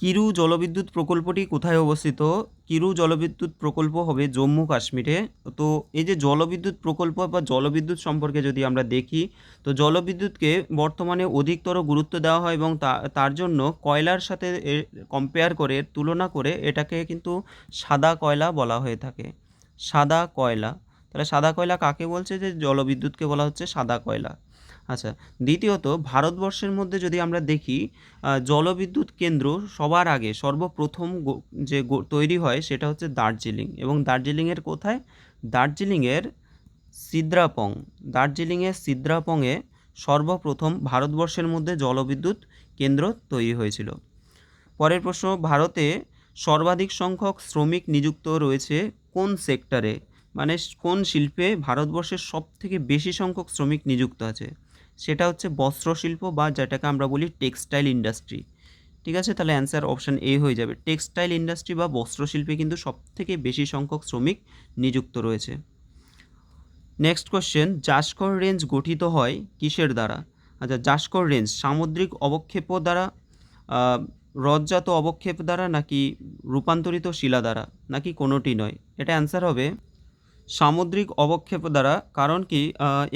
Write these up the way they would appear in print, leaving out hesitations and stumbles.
কিরু জলবিদ্যুৎ প্রকল্পটি কোথায় অবস্থিত? কিরু জলবিদ্যুৎ প্রকল্প হবে জম্মু কাশ্মীরে। তো এই যে জলবিদ্যুৎ প্রকল্প বা জলবিদ্যুৎ সম্পর্কে যদি আমরা দেখি, তো জলবিদ্যুৎকে বর্তমানে অধিকতর গুরুত্ব দেওয়া হয় এবং তার জন্য কয়লার সাথে কম্পেয়ার করে, তুলনা করে এটাকে কিন্তু সাদা কয়লা বলা হয়ে থাকে। সাদা কয়লা। তাহলে সাদা কয়লা কাকে বলছে? যে জলবিদ্যুৎকে বলা হচ্ছে সাদা কয়লা। আচ্ছা, দ্বিতীয়ত ভারতবর্ষের মধ্যে যদি আমরা দেখি, জলবিদ্যুৎ কেন্দ্র সবার আগে সর্বপ্রথম তৈরি হয় সেটা হচ্ছে দার্জিলিং। এবং দার্জিলিংয়ের কোথায়? দার্জিলিংয়ের সিদ্রাপং। দার্জিলিংয়ের সিদ্রাপংয়ে সর্বপ্রথম ভারতবর্ষের মধ্যে জলবিদ্যুৎ কেন্দ্র তৈরি হয়েছিল। পরের প্রশ্ন, ভারতে সর্বাধিক সংখ্যক শ্রমিক নিযুক্ত রয়েছে কোন সেক্টরে? মানে কোন শিল্পে ভারতবর্ষের সবথেকে বেশি সংখ্যক শ্রমিক নিযুক্ত আছে? সেটা হচ্ছে বস্ত্রশিল্প বা যেটাকে আমরা বলি টেক্সটাইল ইন্ডাস্ট্রি। ঠিক আছে, তাহলে অ্যান্সার অপশান এ হয়ে যাবে। টেক্সটাইল ইন্ডাস্ট্রি বা বস্ত্রশিল্পে কিন্তু সবথেকে বেশি সংখ্যক শ্রমিক নিযুক্ত রয়েছে। নেক্সট কোশ্চেন, জাসকর রেঞ্জ গঠিত হয় কিসের দ্বারা? আচ্ছা, জাসকর রেঞ্জ সামুদ্রিক অবক্ষেপ দ্বারা, হ্রদজাত অবক্ষেপ দ্বারা, নাকি রূপান্তরিত শিলা দ্বারা, নাকি কোনোটি নয়? এটা অ্যান্সার হবে সামুদ্রিক অবক্ষেপ দ্বারা। কারণ কি,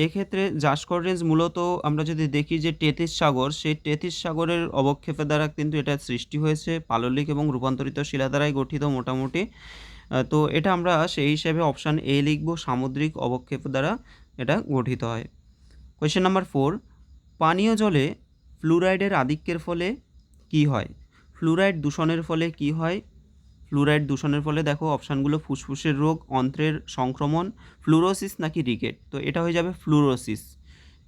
এক্ষেত্রে জাসকর রেঞ্জ মূলত আমরা যদি দেখি যে টেথিস সাগর, সেই টেথিস সাগরের অবক্ষেপের দ্বারা কিন্তু এটা সৃষ্টি হয়েছে। পাললিক এবং রূপান্তরিত শিলা দ্বারাই গঠিত মোটামুটি। তো এটা আমরা সেই হিসেবে অপশান এ লিখব, সামুদ্রিক অবক্ষেপ দ্বারা এটা গঠিত হয়। কোয়েশ্চেন নাম্বার 4, পানীয় জলে ফ্লুরাইডের আধিক্যের ফলে কি হয়? ফ্লুরাইড দূষণের ফলে কি হয়? ফ্লুরাইড দূষণের ফলে দেখো অপশানগুলো, ফুসফুসের রোগ, অন্ত্রের সংক্রমণ, ফ্লুরোসিস নাকি রিকেট। তো এটা হয়ে যাবে ফ্লুরোসিস।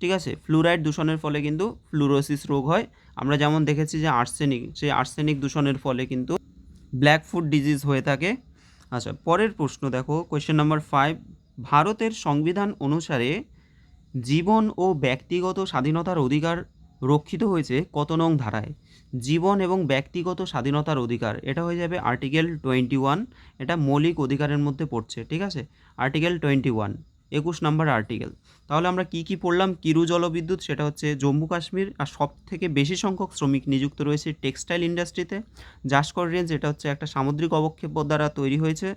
ঠিক আছে, ফ্লুরাইড দূষণের ফলে কিন্তু ফ্লুরোসিস রোগ হয়। আমরা যেমন দেখেছি যে সেই আর্সেনিক দূষণের ফলে কিন্তু ব্ল্যাক ফুট ডিজিজ হয়ে থাকে। আচ্ছা, পরের প্রশ্ন দেখো, কোয়েশ্চেন নাম্বার 5, ভারতের সংবিধান অনুসারে জীবন ও ব্যক্তিগত স্বাধীনতার অধিকার রক্ষিত হয়েছে কত নং ধারায়? জীবন এবং ব্যক্তিগত স্বাধীনতার অধিকার, এটা হয়ে যাবে আর্টিকেল 21। এটা মৌলিক অধিকারের মধ্যে পড়ছে। ঠিক আছে, আর্টিকেল 21, 21 নম্বর আর্টিকেল। তাহলে আমরা কি কি পড়লাম? কিরু জলবিদ্যুৎ, সেটা হচ্ছে জম্মু কাশ্মীর, আর সব থেকে বেশি সংখ্যক শ্রমিক নিযুক্ত রয়েছে টেক্সটাইল ইন্ডাস্ট্রিতে। জাসকর রেঞ্জ, এটা হচ্ছে একটা সামুদ্রিক অবক্ষেপ দ্বারা তৈরি হয়েছে।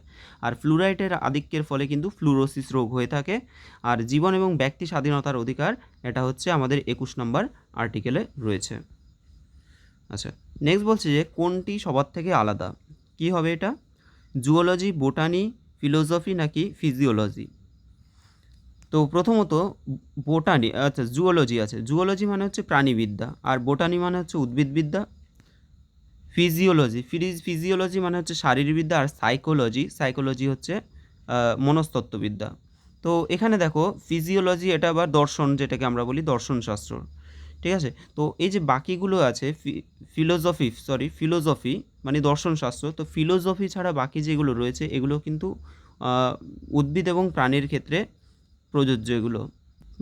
আর ফ্লুরাইডের আধিক্যের ফলে কিন্তু ফ্লুরোসিস রোগ হয়ে থাকে। আর জীবন এবং ব্যক্তি স্বাধীনতার অধিকার, এটা হচ্ছে আমাদের 21 নম্বর আর্টিকেলে রয়েছে। আচ্ছা, নেক্সট বলছে যে কোনটি সবার থেকে আলাদা? কি হবে এটা? জুওলজি, বোটানি, ফিলোসফি নাকি ফিজিওলজি? তো প্রথমত বোটানি, আচ্ছা জুওলজি আছে। জুওলজি মানে হচ্ছে প্রাণীবিদ্যা, আর বোটানি মানে হচ্ছে উদ্ভিদবিদ্যা। ফিজিওলজি মানে হচ্ছে শারীরবিদ্যা, আর সাইকোলজি হচ্ছে মনস্তত্ত্ববিদ্যা। তো এখানে দেখো ফিজিওলজি, এটা আবার দর্শন, যেটাকে আমরা বলি দর্শনশাস্ত্র। ঠিক আছে, তো এই যে বাকিগুলো আছে, ফিলোজফি মানে দর্শনশাস্ত্র। তো ফিলোজফি ছাড়া বাকি যেগুলো রয়েছে এগুলো কিন্তু উদ্ভিদ এবং প্রাণীর ক্ষেত্রে প্রযোজ্য। এগুলো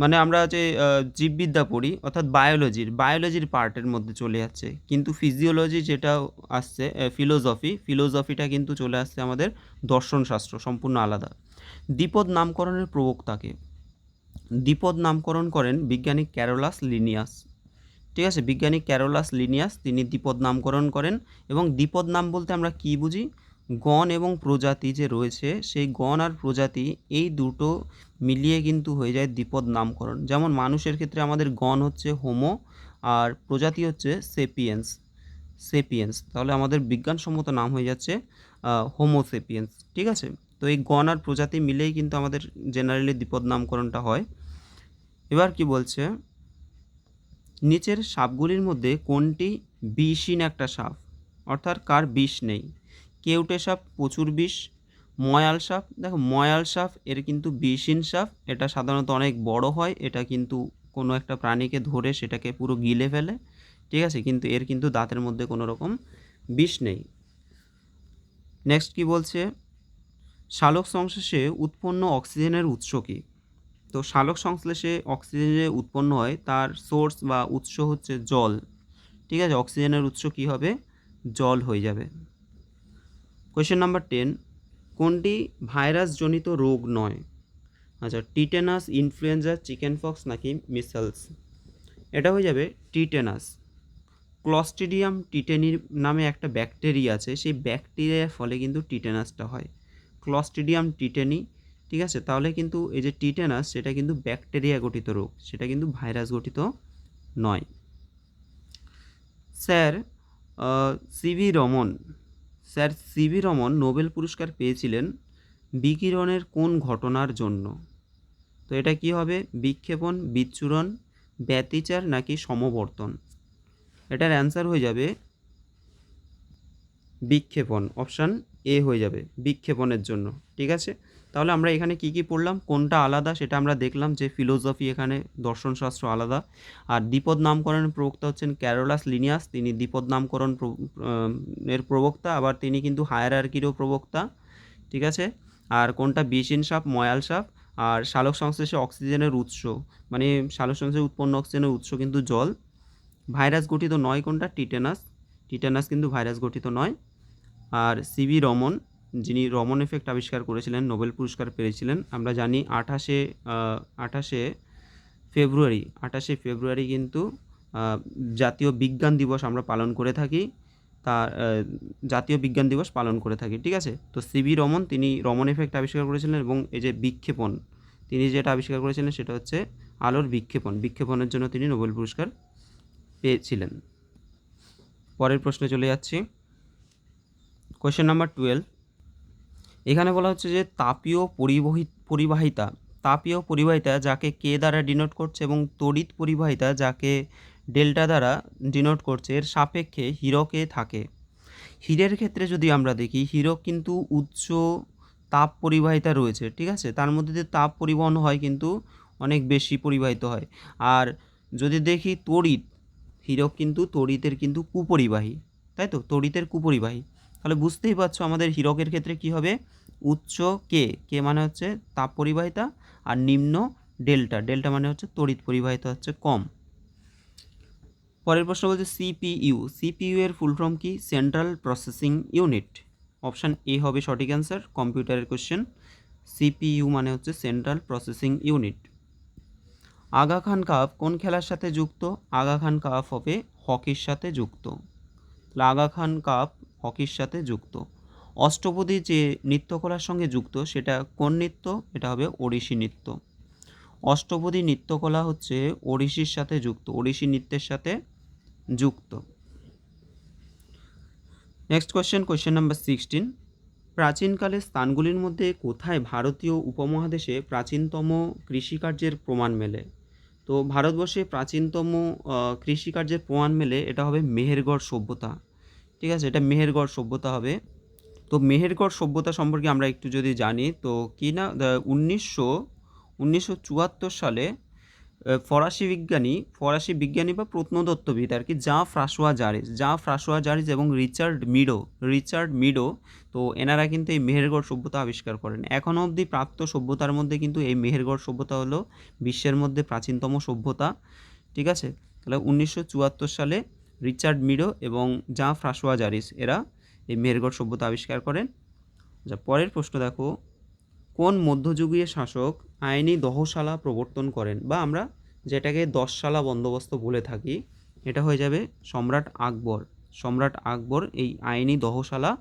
মানে আমরা যে জীববিদ্যা পড়ি, অর্থাৎ বায়োলজির পার্টের মধ্যে চলে যাচ্ছে। কিন্তু ফিজিওলজি যেটা আসছে, ফিলোজফিটা কিন্তু চলে আসছে আমাদের দর্শনশাস্ত্র, সম্পূর্ণ আলাদা। দ্বিপদ নামকরণের প্রবক্তাকে? দ্বিপদ নামকরণ করেন বিজ্ঞানী ক্যারোলাস লিনিয়াস। ঠিক আছে, বিজ্ঞানী ক্যারোলাস লিনিয়াস তিনি দ্বিপদ নামকরণ করেন। এবং দ্বিপদ নাম বলতে আমরা কি বুঝি? গণ এবং প্রজাতি যে রয়েছে, সেই গণ আর প্রজাতি এই দুটো মিলিয়ে কিন্তু হয়ে যায় দ্বিপদ নামকরণ। যেমন মানুষের ক্ষেত্রে আমাদের গণ হচ্ছে হোমো, আর প্রজাতি হচ্ছে সেপিয়েন্স। তাহলে আমাদের বিজ্ঞানসম্মত নাম হয়ে যাচ্ছে হোমোসেপিয়েন্স। ঠিক আছে, তো এই গণ আর প্রজাতি মিলেই কিন্তু আমাদের জেনারেলি দ্বিপদ নামকরণটা হয়। এবার কি বলছে, নিচের সাপগুলির মধ্যে কোনটি বিষহীন একটা সাপ? অর্থাৎ কার বিষ নেই? কেউটে সাপ প্রচুর বিষ, ময়াল সাপ, দেখো ময়াল সাপ এর কিন্তু বিষহীন সাপ। এটা সাধারণত অনেক বড় হয়, এটা কিন্তু কোনো একটা প্রাণীকে ধরে সেটাকে পুরো গিলে ফেলে। ঠিক আছে, কিন্তু এর কিন্তু দাঁতের মধ্যে কোনো রকম বিষ নেই। নেক্সট কি বলছে, সালোক সংশ্লেষে উৎপন্ন অক্সিজেনের উৎস কী? তো সালোক সংশ্লেষে অক্সিজেন যে উৎপন্ন হয় তার সোর্স বা উৎস হচ্ছে জল। ঠিক আছে, অক্সিজেনের উৎস কী হবে? জল হয়ে যাবে। কোয়েশ্চেন নাম্বার 10, কোনটি ভাইরাসজনিত রোগ নয়? আচ্ছা, টিটেনাস, ইনফ্লুয়েঞ্জা, চিকেন পক্স নাকি মিসেলস? এটা হয়ে যাবে টিটেনাস। ক্লস্ট্রিডিয়াম টিটেনির নামে একটা ব্যাকটেরিয়া আছে, সেই ব্যাকটেরিয়ার ফলে কিন্তু টিটেনাসটা হয়। ক্লস্ট্রিডিয়াম টিটেনি, ঠিক আছে? তাহলে কিন্তু এই যে টিটেনাস সেটা কিন্তু ব্যাকটেরিয়া গঠিত রোগ, সেটা কিন্তু ভাইরাস গঠিত নয়। Sir CV Raman sir CV Raman Nobel পুরস্কার পেয়েছিলেন বিকিরণের কোন ঘটনার জন্য? তো এটা কি হবে? বিক্ষেপণ, বিচ্ছুরণ, ব্যতিচার নাকি সমবর্তন? এটার অ্যান্সার হয়ে যাবে বিক্ষেপণ, অপশান এ হয়ে যাবে বিক্ষেপণের জন্য, ঠিক আছে? তাহলে আমরা এখানে কি পড়লাম, কোনটা আলাদা সেটা আমরা দেখলাম যে ফিলোসফি এখানে দর্শনশাস্ত্র আলাদা। আর দ্বিপদ নামকরণের প্রবক্তা হচ্ছেন ক্যারোলাস লিনিয়াস, তিনি দ্বিপদ নামকরণ এর প্রবক্তা, আবার তিনি কিন্তু হায়ারার্কিরও প্রবক্তা, ঠিক আছে? আর কোনটা বেসিন সাপ, ময়াল সাপ। আর সালোক সংশ্লেষে অক্সিজেনের উৎস, মানে সালোক সংশ্লেষে উৎপন্ন অক্সিজেনের উৎস কিন্তু জল। ভাইরাস গঠিত নয় কোনটা? টিটেনাস। টিটেনাস কিন্তু ভাইরাস গঠিত নয়। আর সিভি রমন, যিনি রমন এফেক্ট আবিষ্কার করেছিলেন, নোবেল পুরস্কার পেয়েছিলেন, আমরা জানি 28শে ফেব্রুয়ারি কিন্তু জাতীয় বিজ্ঞান দিবস আমরা পালন করে থাকি, তার জাতীয় বিজ্ঞান দিবস পালন করে থাকি, ঠিক আছে? তো সিভি রমন, তিনি রমন এফেক্ট আবিষ্কার করেছিলেন, এবং এই যে বিক্ষেপণ তিনি যেটা আবিষ্কার করেছিলেন সেটা হচ্ছে আলোর বিক্ষেপণ, বিক্ষেপণের জন্য তিনি নোবেল পুরস্কার পেয়েছিলেন। পরের প্রশ্নে চলে যাচ্ছি, কোয়েশ্চেন নাম্বার 12। এখানে বলা হচ্ছে যে তাপীয় পরিবাহিতা যাকে কে দ্বারা ডিনোট করছে এবং তড়িৎ পরিবাহিতা যাকে ডেল্টা দ্বারা ডিনোট করছে, এর সাপেক্ষে হীরকে থাকে। হীরের ক্ষেত্রে যদি আমরা দেখি, হীরক কিন্তু উচ্চ তাপ পরিবাহিতা রয়েছে, ঠিক আছে? তার মধ্যে দিয়ে তাপ পরিবহন হয় কিন্তু অনেক বেশি পরিবাহিত হয়। আর যদি দেখি তড়িৎ, হীরক কিন্তু তড়িতের কিন্তু কুপরিবাহী, তাই তো? তড়িতের কুপরিবাহী। তাহলে বুঝতেই পারছো আমাদের হীরকের ক্ষেত্রে কি হবে? উচ্চ কে মানে হচ্ছে তাপ পরিবাহিতা, আর নিম্ন ডেল্টা মানে হচ্ছে তড়িৎ পরিবাহিতা হচ্ছে কম। পরের প্রশ্ন বলছে সিপিইউ এর ফুল ফর্ম কি? Central processing unit. Option A হবে সঠিক অ্যান্সার, কম্পিউটারের কোশ্চেন। সিপিইউ মানে হচ্ছে central processing unit. Aga Khan cup কোন খেলার সাথে যুক্ত? আগা খান কাপ হবে হকির সাথে যুক্ত। তাহলে আগা খান কাপ হকির সাথে যুক্ত। অষ্টপদী যে নৃত্যকলার সঙ্গে যুক্ত সেটা কোন নৃত্য? এটা হবে ওড়িশি নৃত্য। অষ্টপদী নৃত্যকলা হচ্ছে ওড়িশির সাথে যুক্ত, ওড়িশি নৃত্যের সাথে যুক্ত। Next question number 16। প্রাচীনকালের স্থানগুলির মধ্যে কোথায় ভারতীয় উপমহাদেশে প্রাচীনতম কৃষিকার্যের প্রমাণ মেলে? তো ভারতবর্ষে প্রাচীনতম কৃষিকার্যের প্রমাণ মেলে, এটা হবে মেহেরগড় সভ্যতা, ঠিক আছে? এটা মেহেরগড় সভ্যতা হবে। তো মেহেরগড় সভ্যতা সম্পর্কে আমরা একটু যদি জানি, তো কি না, 1974 সালে ফরাসি বিজ্ঞানী বা প্রত্নতত্ত্ববিদ আর কি, জাঁ ফ্রাঁসোয়া জারিস এবং রিচার্ড মিডো, তো এনারা কিন্তু এই মেহেরগড় সভ্যতা আবিষ্কার করেন। এখনও অবধি প্রাপ্ত সভ্যতার মধ্যে কিন্তু এই মেহেরগড় সভ্যতা হলো বিশ্বের মধ্যে প্রাচীনতম সভ্যতা, ঠিক আছে? তাহলে 1974 সালে রিচার্ড মিডো এবং জাঁ ফ্রাঁসোয়া জারিস এরা এই মেহেরগড় সভ্যতা আবিষ্কার করেন। আচ্ছা, পরের প্রশ্ন দেখো, কোন মধ্যযুগীয় শাসক আইনি দহশালা প্রবর্তন করেন, বা আমরা যেটাকে 10শালা বন্দোবস্ত বলে থাকি, এটা হয়ে যাবে সম্রাট আকবর এই আইনি দহশালা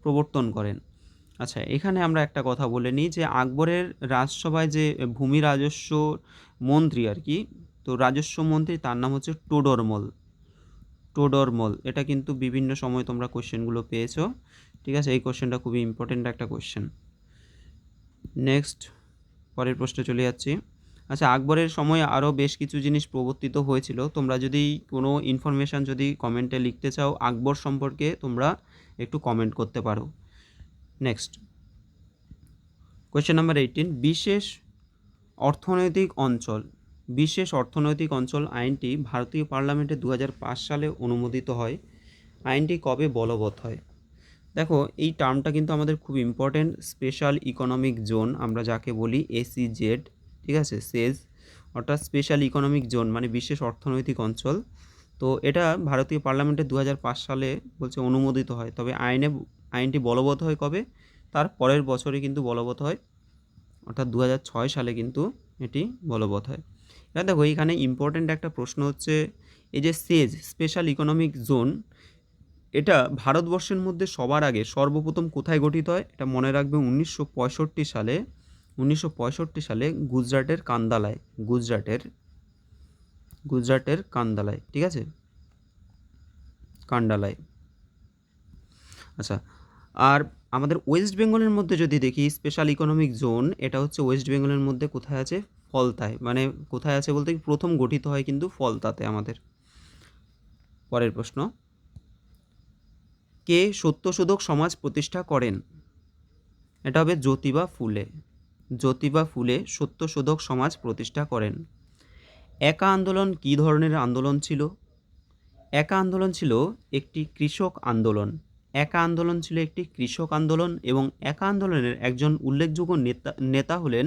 প্রবর্তন করেন। আচ্ছা, এখানে আমরা একটা কথা বলে নিই যে আকবরের রাজসভায় যে ভূমি রাজস্ব মন্ত্রী আর কি, তো রাজস্ব মন্ত্রী তার নাম হচ্ছে টোডরমল। এটা কিন্তু বিভিন্ন সময় তোমরা কোশ্চেনগুলো পেয়েছো, ঠিক আছে? এই কোশ্চেনটা খুবই ইম্পর্টেন্ট একটা কোশ্চেন। নেক্সট, পরের প্রশ্নে চলে যাচ্ছি। আচ্ছা, আকবরের সময় আরও বেশ কিছু জিনিস প্রবর্তিত হয়েছিল। তোমরা যদি কোনো ইনফরমেশান যদি কমেন্টে লিখতে চাও আকবর সম্পর্কে, তোমরা একটু কমেন্ট করতে পারো। Next, question number 18। বিশেষ অর্থনৈতিক অঞ্চল আইনটি ভারতীয় পার্লামেন্টে 2005 সালে অনুমোদিত হয়। আইনটি কবে বলবৎ হয়? দেখো, এই টার্মটা কিন্তু আমাদের খুব ইম্পর্টেন্ট। স্পেশাল ইকোনমিক জোন আমরা যাকে বলি, এসইজেড, ঠিক আছে? অর্থাৎ স্পেশাল ইকোনমিক জোন মানে বিশেষ অর্থনৈতিক অঞ্চল। তো এটা ভারতীয় পার্লামেন্টে 2005 সালে বলছে অনুমোদিত হয়, তবে আইনটি বলবৎ হয় কবে? তার পরের বছরই কিন্তু বলবৎ হয়, অর্থাৎ 2006 সালে কিন্তু এটি বলবৎ হয়। এবার দেখো, এইখানে ইম্পর্টেন্ট একটা প্রশ্ন হচ্ছে, এই যে সেজ স্পেশাল ইকোনমিক জোন, এটা ভারতবর্ষের মধ্যে সবার আগে সর্বপ্রথম কোথায় গঠিত হয়? এটা মনে রাখবে 1965 সালে গুজরাটের কান্দালায়, গুজরাটের কান্দালায়, ঠিক আছে, কান্ডালায়। আচ্ছা, আর আমাদের ওয়েস্ট বেঙ্গলের মধ্যে যদি দেখি স্পেশাল ইকোনমিক জোন, এটা হচ্ছে ওয়েস্ট বেঙ্গলের মধ্যে কোথায় আছে? ফলতায়, মানে কোথায় আছে বলতে প্রথম গঠিত হয় কিন্তু ফলতাতে আমাদের। পরের প্রশ্ন, কে সত্যশোধক সমাজ প্রতিষ্ঠা করেন? এটা হবে জ্যোতিবা ফুলে। জ্যোতিবা ফুলে সত্যশোধক সমাজ প্রতিষ্ঠা করেন। একা আন্দোলন কী ধরনের আন্দোলন ছিল? একা আন্দোলন ছিল একটি কৃষক আন্দোলন। একা আন্দোলন ছিল একটি কৃষক আন্দোলন এবং একা আন্দোলনের একজন উল্লেখযোগ্য নেতা হলেন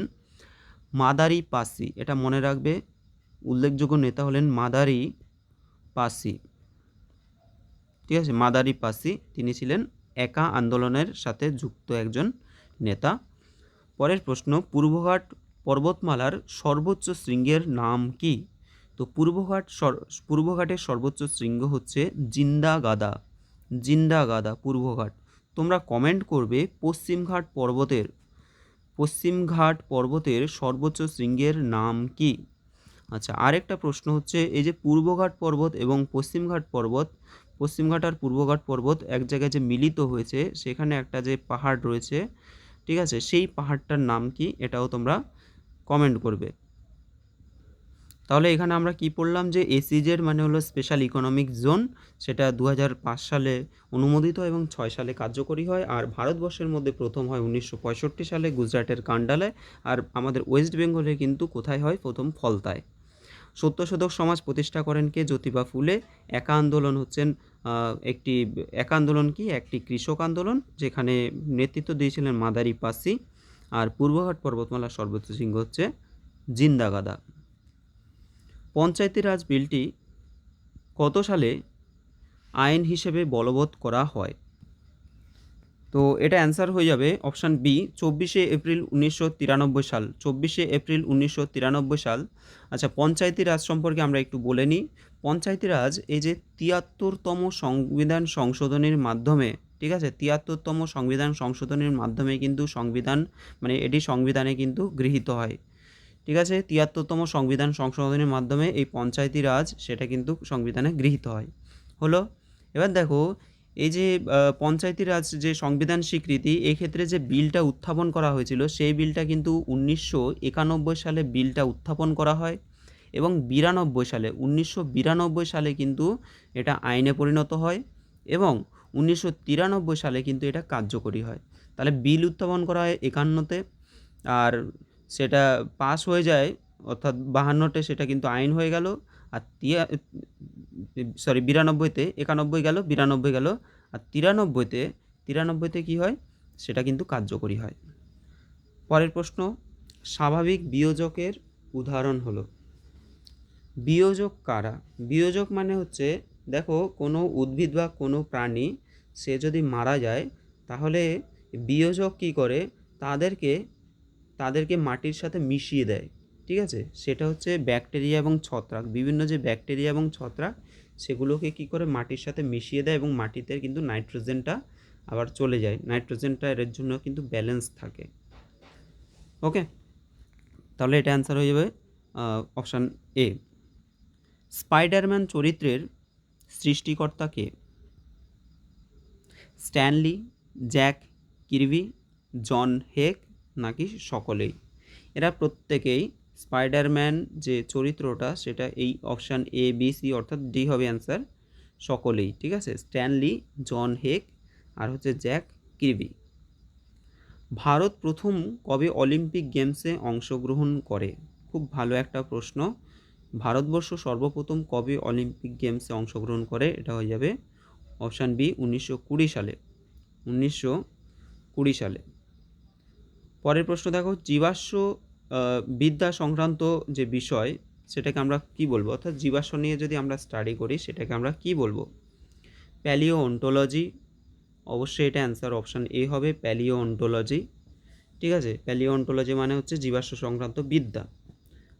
মাদারি পাসি। এটা মনে রাখবে, উল্লেখযোগ্য নেতা হলেন মাদারি পাসি, ঠিক আছে, মাদারি পাসি। তিনি ছিলেন একা আন্দোলনের সাথে যুক্ত একজন নেতা। পরের প্রশ্ন, পূর্বঘাট পর্বতমালার সর্বোচ্চ শৃঙ্গের নাম কি? তো পূর্বঘাটের সর্বোচ্চ শৃঙ্গ হচ্ছে জিন্দাগাদা, জিন্দাগাদা পূর্বঘাট। তোমরা কমেন্ট করবে পশ্চিমঘাট পর্বতের সর্বোচ্চ শৃঙ্গের নাম কি? আচ্ছা, আরেকটা প্রশ্ন হচ্ছে, এই যে পূর্বঘাট পর্বত এবং পশ্চিমঘাট পর্বত, পশ্চিমঘাট আর পূর্বঘাট পর্বত এক জায়গায় যে মিলিত হয়েছে, সেখানে একটা যে পাহাড় রয়েছে, ঠিক আছে, সেই পাহাড়টার নাম কি? এটাও তোমরা কমেন্ট করবে। তাহলে এখানে আমরা কি পড়লাম, যে এসইজেড মানে হলো স্পেশাল ইকোনমিক জোন, সেটা 2005 সালে অনুমোদিত এবং 6 সালে কার্যকরী হয়। আর ভারতবর্ষের মধ্যে প্রথম হয় 1965 সালে গুজরাটের কান্ডালায়। আর আমাদের ওয়েস্ট বেঙ্গলে কিন্তু কোথায় হয়? প্রথম ফলতায়। সত্যশোধক সমাজ প্রতিষ্ঠা করেন কে? জ্যোতিবা ফুলে। একা আন্দোলন হচ্ছেন একা আন্দোলন কি? একটি কৃষক আন্দোলন, যেখানে নেতৃত্ব দিয়েছিলেন মাদারি পাসি। আর পূর্বঘাট পর্বতমালার সর্বোচ্চ শৃঙ্গ হচ্ছে জিন্দাগাদা। পঞ্চায়েতি রাজ বিলটি কত সালে আইন হিসেবে বলবৎ করা হয়? তো এটা অ্যান্সার হয়ে যাবে অপশান বি, 24শে এপ্রিল 1993 সাল। 24শে এপ্রিল 1993 সাল। আচ্ছা, পঞ্চায়েতি রাজ সম্পর্কে আমরা একটু বলে নিই। পঞ্চায়েতি রাজ এই যে 73তম সংবিধান সংশোধনীর মাধ্যমে, ঠিক আছে, 73তম সংবিধান সংশোধনীর মাধ্যমে কিন্তু সংবিধান, মানে এটি সংবিধানে কিন্তু গৃহীত হয়, ঠিক আছে। 73তম সংবিধান সংশোধনীর মাধ্যমে এই পঞ্চায়েতি রাজ সেটা কিন্তু সংবিধানে গৃহীত হয়। হলো, এবার দেখো, এই যে পঞ্চায়েতি রাজ যে সংবিধান স্বীকৃতি, এক্ষেত্রে যে বিলটা উত্থাপন করা হয়েছিল, সেই বিলটা কিন্তু 1991 সালে বিলটা উত্থাপন করা হয় এবং 1992 সালে কিন্তু এটা আইনে পরিণত হয় এবং 1993 সালে কিন্তু এটা কার্যকরী হয়। তাহলে বিল উত্থাপন করা হয় 51-তে, আর সেটা পাস হয়ে যায়, অর্থাৎ 52-তে সেটা কিন্তু আইন হয়ে গেল। আর 92-তে, 91 গেল, 92 গেল, আর 93-তে কী হয়? সেটা কিন্তু কার্যকরী হয়। পরের প্রশ্ন, স্বাভাবিক বিয়োজকের উদাহরণ হলো। বিয়োজক কারা? বিয়োজক মানে হচ্ছে, দেখো, কোনো উদ্ভিদ বা কোনো প্রাণী সে যদি মারা যায়, তাহলে বিয়োজক কী করে? তাদেরকে মাটির সাথে মিশিয়ে দেয়, ঠিক আছে। সেটা হচ্ছে ব্যাকটেরিয়া এবং ছত্রাক, বিভিন্ন যে ব্যাকটেরিয়া এবং ছত্রাক, সেগুলোকে কী করে মাটির সাথে মিশিয়ে দেয় এবং মাটিতে কিন্তু নাইট্রোজেনটা আবার চলে যায়, নাইট্রোজেনটা এর জন্য কিন্তু ব্যালেন্স থাকে। ওকে, তাহলে এটা অ্যান্সার হয়ে যাবে অপশান এ। স্পাইডারম্যান চরিত্রের সৃষ্টিকর্তা কে? স্ট্যানলি, জ্যাক কির্বি, জন হেক, নাকি সকলেই? এরা প্রত্যেকেই, স্পাইডারম্যান যে চরিত্রটা সেটা এই অপশান এ, বি, সি, অর্থাৎ ডি হবে অ্যান্সার, সকলেই, ঠিক আছে। স্ট্যানলি, জন হেক, আর হচ্ছে জ্যাক কির্বি। ভারত প্রথম কবে অলিম্পিক গেমসে অংশগ্রহণ করে? খুব ভালো একটা প্রশ্ন। ভারতবর্ষ সর্বপ্রথম কবে অলিম্পিক গেমসে অংশগ্রহণ করে? এটা হয়ে যাবে অপশান বি, 1920 সালে, 1920 সালে। পরের প্রশ্ন দেখো, জীবাশ্ম বিদ্যা সংক্রান্ত যে বিষয়, সেটাকে আমরা কি বলবো? অর্থাৎ জীবাশ্ম নিয়ে যদি আমরা স্টাডি করি, সেটাকে আমরা কি বলবো? Paleo ontology. অবশ্যই এটা অ্যান্সার অপশান এ হবে, প্যালিও অন্টোলজি, ঠিক আছে। প্যালিও অন্টোলজি মানে হচ্ছে জীবাশ্ম সংক্রান্ত বিদ্যা।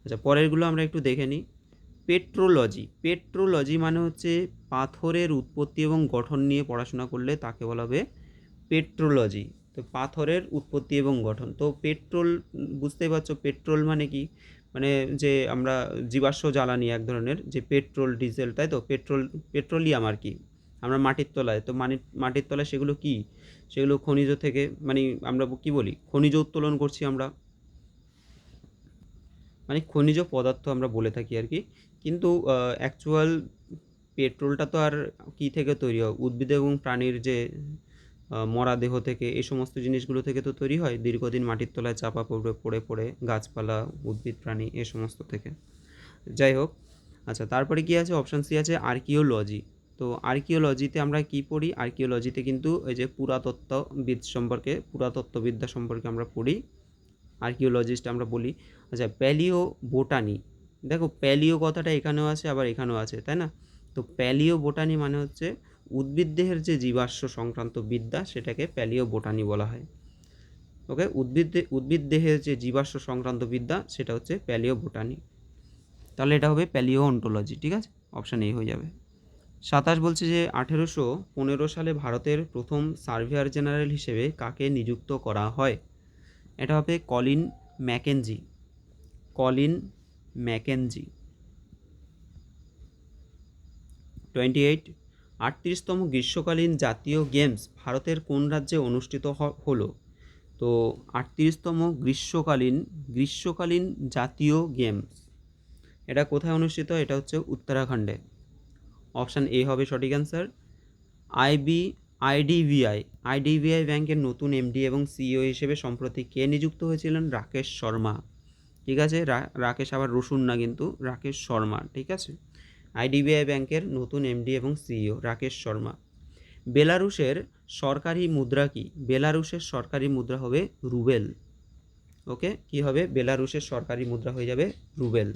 আচ্ছা, পরেরগুলো আমরা একটু দেখে নিই। পেট্রোলজি মানে হচ্ছে পাথরের উৎপত্তি এবং গঠন নিয়ে পড়াশোনা করলে তাকে বলা হবে পেট্রোলজি। তো পাথরের উৎপত্তি এবং গঠন, তো পেট্রোল, বুঝতেই পারছো পেট্রোল মানে কি, মানে যে আমরা জীবাশ্ম জ্বালানি এক ধরনের, যে পেট্রোল ডিজেল, তাই তো পেট্রোলিয়াম আর কি, আমরা মাটির তলায়, তো মাটির তলায় সেগুলো কি, সেগুলো খনিজ থেকে, মানে আমরা কি বলি, খনিজ উত্তোলন করছি আমরা, মানে খনিজ পদার্থ আমরা বলে থাকি আর কি। কিন্তু অ্যাকচুয়াল পেট্রোলটা তো আর কি থেকে তৈরি হয়, উদ্ভিদ এবং প্রাণীর যে মরা দেহ থেকে, এই সমস্ত জিনিসগুলো থেকে তো তৈরি হয়, দীর্ঘদিন মাটির তলায় চাপা পড়ে পড়ে পড়ে, গাছপালা, উদ্ভিদ, প্রাণী, এ সমস্ত থেকে। যাই হোক, আচ্ছা তারপরে কি আছে, অপশান সি আছে আর্কিওলজি। তো আর্কিওলজিতে আমরা কি পড়ি, আর্কিওলজিতে কিন্তু এই যে পুরাতত্ত্ববিদ্যা সম্পর্কে আমরা পড়ি, আর্কিওলজিস্ট আমরা বলি। আচ্ছা, প্যালিও বোটানি, দেখো প্যালিও কথাটা এখানেও আছে আবার এখানেও আছে, তাই না? তো প্যালিও বোটানি মানে হচ্ছে উদ্ভিদদেহের যে জীবাশ্ম সংক্রান্ত বিদ্যা, সেটাকে প্যালিও বোটানি বলা হয়। ওকে, উদ্ভিদ দেহের যে জীবাশ্ম সংক্রান্ত বিদ্যা, সেটা হচ্ছে প্যালিও বোটানি। তাহলে এটা হবে প্যালিও অন্টোলজি, ঠিক আছে, অপশান এ হয়ে যাবে। 27 বলছে যে 1815 সালে ভারতের প্রথম সার্ভেয়ার জেনারেল হিসেবে কাকে নিযুক্ত করা হয়? এটা হবে কলিন ম্যাকেনজি। 28, 38তম গ্রীষ্মকালীন জাতীয় গেমস ভারতের কোন রাজ্যে অনুষ্ঠিত হলো? তো 38তম গ্রীষ্মকালীন জাতীয় গেমস এটা কোথায় অনুষ্ঠিত হয়? এটা হচ্ছে উত্তরাখণ্ডে। অপশান এ হবে সঠিক অ্যান্সার। আইডিবিআই ব্যাংকের নতুন এমডি এবং সিইও হিসেবে সম্প্রতি কে নিযুক্ত হয়েছিলেন? রাকেশ শর্মা, ঠিক আছে, রাকেশ আবার রসুন না, কিন্তু রাকেশ শর্মা, ঠিক আছে। আইডিবিআই ব্যাংকের নতুন এমডি এবং সিইও রাকেশ শর্মা। বেলারুশের সরকারি মুদ্রা কি? বেলারুশের সরকারি মুদ্রা হবে রুবেল। ওকে, কি হবে? বেলারুশের সরকারি মুদ্রা হয়ে যাবে রুবেল।